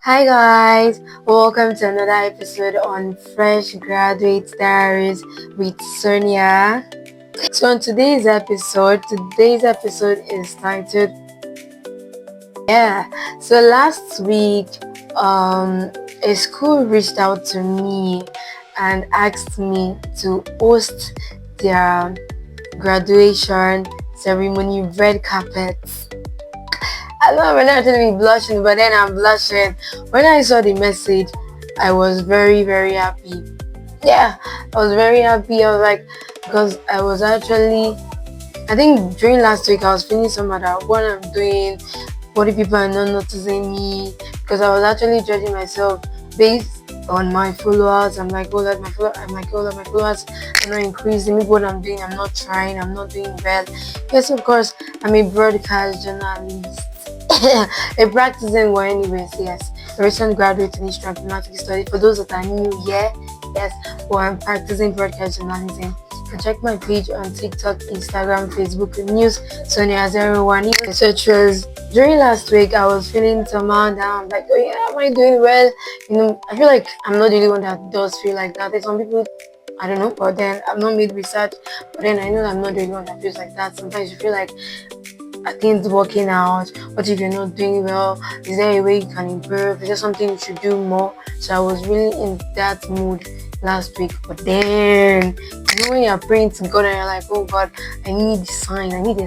Hi guys, welcome to another episode on Fresh Graduate Diaries with Sonia. So on today's episode is titled So last week, a school reached out to me and asked me to host their graduation ceremony red carpet. I know I'm not actually blushing, but then I'm blushing. When I saw the message, I was very, very happy. Yeah, I was very happy. I was like, because I think during last week, I was feeling somehow that what I'm doing, what if people are not noticing me, because I was actually judging myself based on my followers. I'm like, my followers are not increasing. Maybe what I'm doing, I'm not trying, I'm not doing well. Yes, of course, I'm a broadcast journalist. A practicing one anyways, yes. A recent graduate in history and diplomatic study. For those that are new, yes, well, I'm practicing broadcast journalism. You can check my page on TikTok, Instagram, Facebook, News, Sonia01, even etc. During last week, I was feeling somehow down, like, oh yeah, am I doing well? I feel like I'm not the only one that does feel like that. There's some people, I don't know, but then I've not made research, but then I know that I'm not the only one that feels like that. Sometimes you feel like things working out. What if you're not doing well? Is there a way you can improve? Is there something you should do more? So I was really in that mood last week. But then, when you're praying to God and you're like, oh God, I need a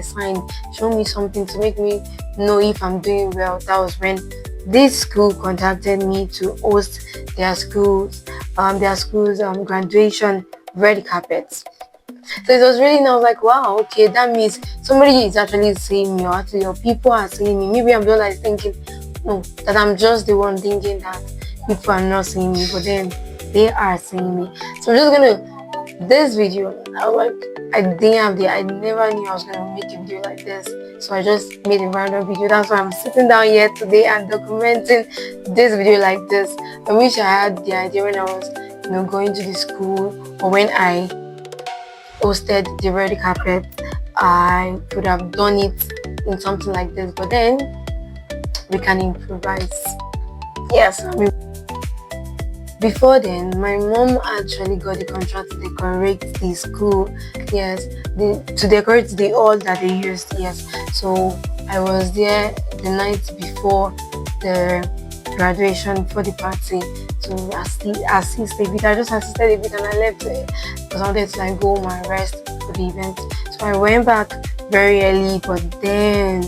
sign. Show me something to make me know if I'm doing well. That was when this school contacted me to host their school's graduation red carpet. So it was really now like, wow, okay, that means somebody is actually seeing me, or actually your people are seeing me. Maybe I'm just like thinking, no, that I'm just the one thinking that people are not seeing me, but then they are seeing me. So I'm just gonna this video. I never knew I was gonna make a video like this. So I just made a random video. That's why I'm sitting down here today and documenting this video like this. I wish I had the idea when I was, going to the school, or when I hosted the red carpet. I could have done it in something like this, but then we can improvise. Yes, before then, my mom actually got the contract to decorate the school. Yes, to decorate the hall that they used. Yes, so I was there the night before the graduation, for the party, to assist a bit. I just assisted a bit and I left because I wanted to like go home and rest for the event. So I went back very early, but then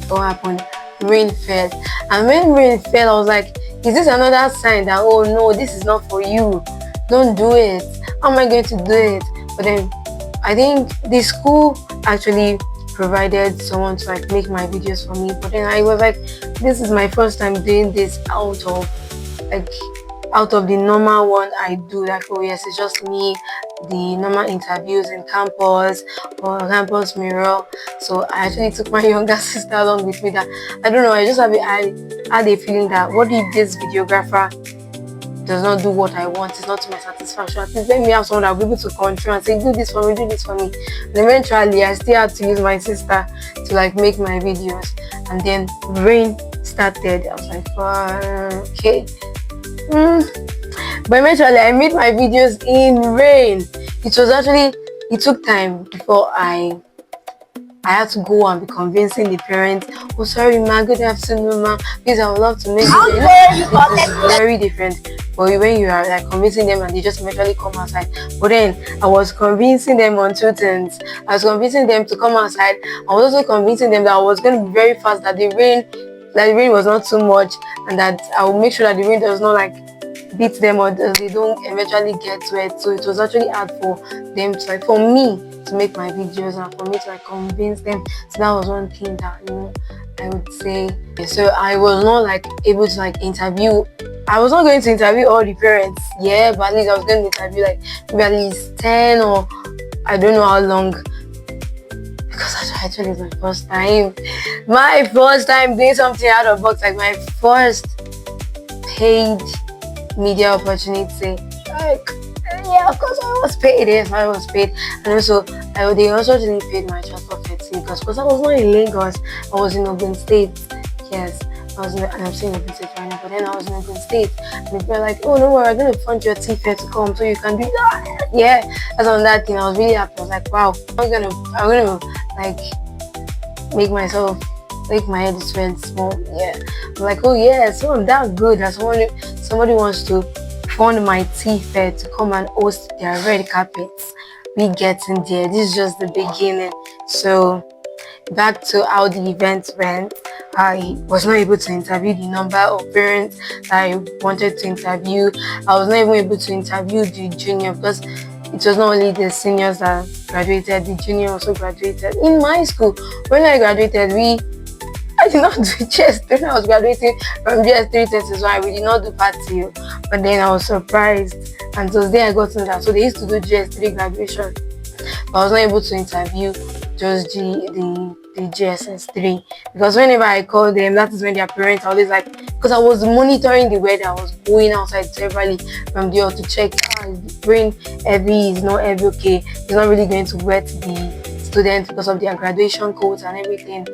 what happened? Rain fell, and when rain fell, I was like, is this another sign that, oh no, this is not for you, don't do it, how am I going to do it? But then I think the school actually provided someone to like make my videos for me, but then I was like, this is my first time doing this like out of the normal one I do. Like, oh yes, it's just me, the normal interviews in campus or campus mirror. So I actually took my younger sister along with me. That I don't know, I had a feeling that, what if this videographer does not do what I want, it's not to my satisfaction, at least let me have someone that will be able to control and say, do this for me, do this for me. And eventually I still had to use my sister to like make my videos. And then rain started. I was like, okay. But eventually I made my videos in rain. It took time before I had to go and be convincing the parents. Oh, sorry, ma. Good afternoon, ma. Please, I would love to make it. It is very different. But when you are like convincing them and they just eventually come outside. But then I was convincing them on two things. I was convincing them to come outside. I was also convincing them that I was going to be very fast. That the rain was not too much, and that I will make sure that the rain does not like beat them, or they don't eventually get wet. So it was actually hard for them to like, for me to make my videos and for me to like convince them. So that was one thing that I would say. So I was not like able to like interview. I was not going to interview all the parents, but at least I was going to interview like maybe at least 10, or I don't know how long, because actually it's my first time. My first time doing something out of box, like my first paid media opportunity. Like, yeah, of course I was paid. Yes, I was paid. And also, they also didn't pay my transport fee because I was not in Lagos. I was in Ogun State. Yes, and I'm staying in Ogun State right now, but then I was in Ogun State, and people were like, oh, no worry, I'm going to fund your fare to come so you can do that. Yeah, that's on that thing. I was really happy. I was like, wow, I'm gonna like make myself, make my head swell small. Yeah, I'm like, oh yeah, so I'm that good that somebody wants to fund my fare to come and host their red carpets. We getting there. This is just the beginning. So back to how the event went. I was not able to interview the number of parents that I wanted to interview. I was not even able to interview the junior because it was not only the seniors that graduated, the junior also graduated. In my school, when I graduated, I did not do GS3. When I was graduating from GS3 1, we did not do part 2. But then I was surprised, and so then I got to that. So they used to do GS3 graduation, but I was not able to interview just the GSS3 because whenever I call them, that is when their parents are always like, because I was monitoring the weather, I was going outside severally from there to check is the rain heavy, is not heavy, okay, it's not really going to wet the students because of their graduation codes and everything.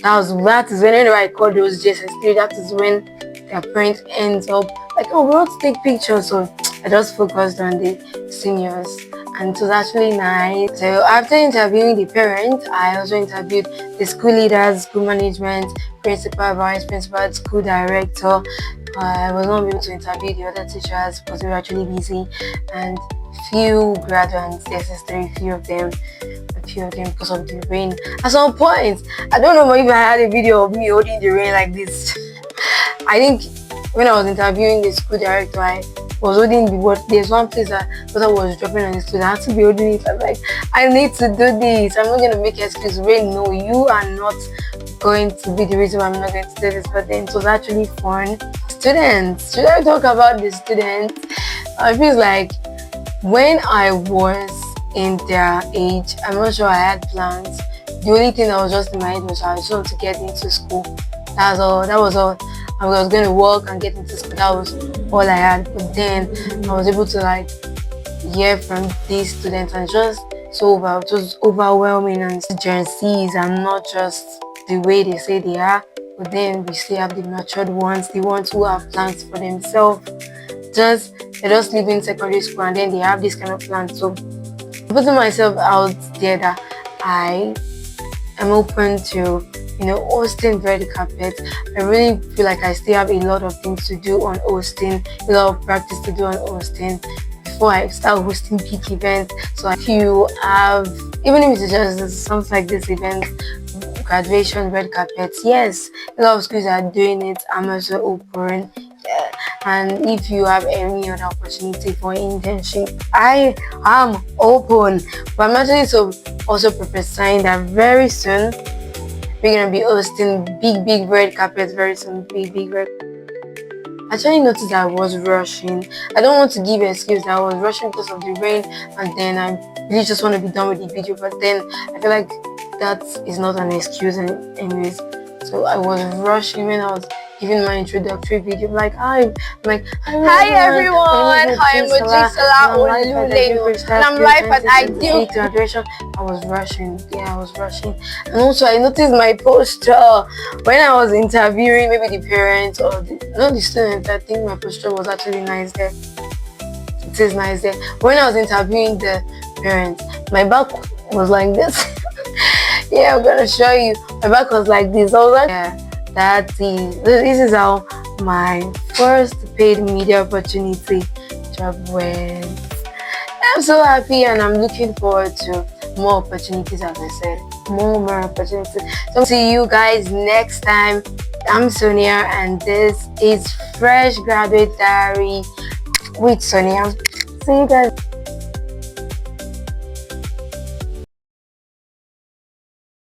That is whenever I call those GSS3, that is when their parents ends up like, oh, we want to take pictures. So I just focused on the seniors, and it was actually nice. So after interviewing the parents, I also interviewed the school leaders, school management, principal, vice principal, school director. I was not able to interview the other teachers because we were actually busy, and few graduates, GSS3, few of them because of the rain. At some point, I don't know if I had a video of me holding the rain like this. I think when I was interviewing the school director, I was holding the water. There's one place that water was dropping on the student. I had to be holding it. I'm like, I need to do this. I'm not going to make excuse. Rain, no, you are not going to be the reason why I'm not going to do this. But then it was actually fun. Students, should I talk about the students? I feel like when I was in their age, I'm not sure I had plans. The only thing that was just in my head was I just want to get into school. That's all. That was all. I was going to work and get into school. That was all I had. But then I was able to like hear from these students, and just it was overwhelming, and Gen Zs and not just the way they say they are, but then we still have the matured ones, the ones who have plans for themselves. They're just leaving secondary school and then they have this kind of plan. So putting myself out there that I am open to, hosting red carpet. I really feel like I still have a lot of things to do on hosting, a lot of practice to do on hosting before I start hosting big events. So if you have, even if it's just something like this event, graduation, red carpets, yes, a lot of schools are doing it. I'm also open. Yeah. And if you have any other opportunity for internship, I am open. But I'm actually also prophesying that very soon we're gonna be hosting big red carpets very soon. Big red. I actually noticed that I was rushing. I don't want to give an excuse that I was rushing because of the rain, and then I really just want to be done with the video. But then I feel like that is not an excuse anyways. So I was rushing when I was giving my introductory video. Hi everyone, I'm Mojisala Oluleno, and I'm live at Ideal Graduation. I was rushing, and also I noticed my posture when I was interviewing maybe the parents or not the students. I think my posture was actually nice there. It is nice there. When I was interviewing the parents, my back was like this. Yeah, I'm gonna show you. My back was like this. I was like, yeah, this is how my first paid media opportunity job went. I'm so happy, and I'm looking forward to more opportunities. As I said, more opportunities. So see you guys next time. I'm Sonia, and this is Fresh Graduate Diary with Sonia. See you guys.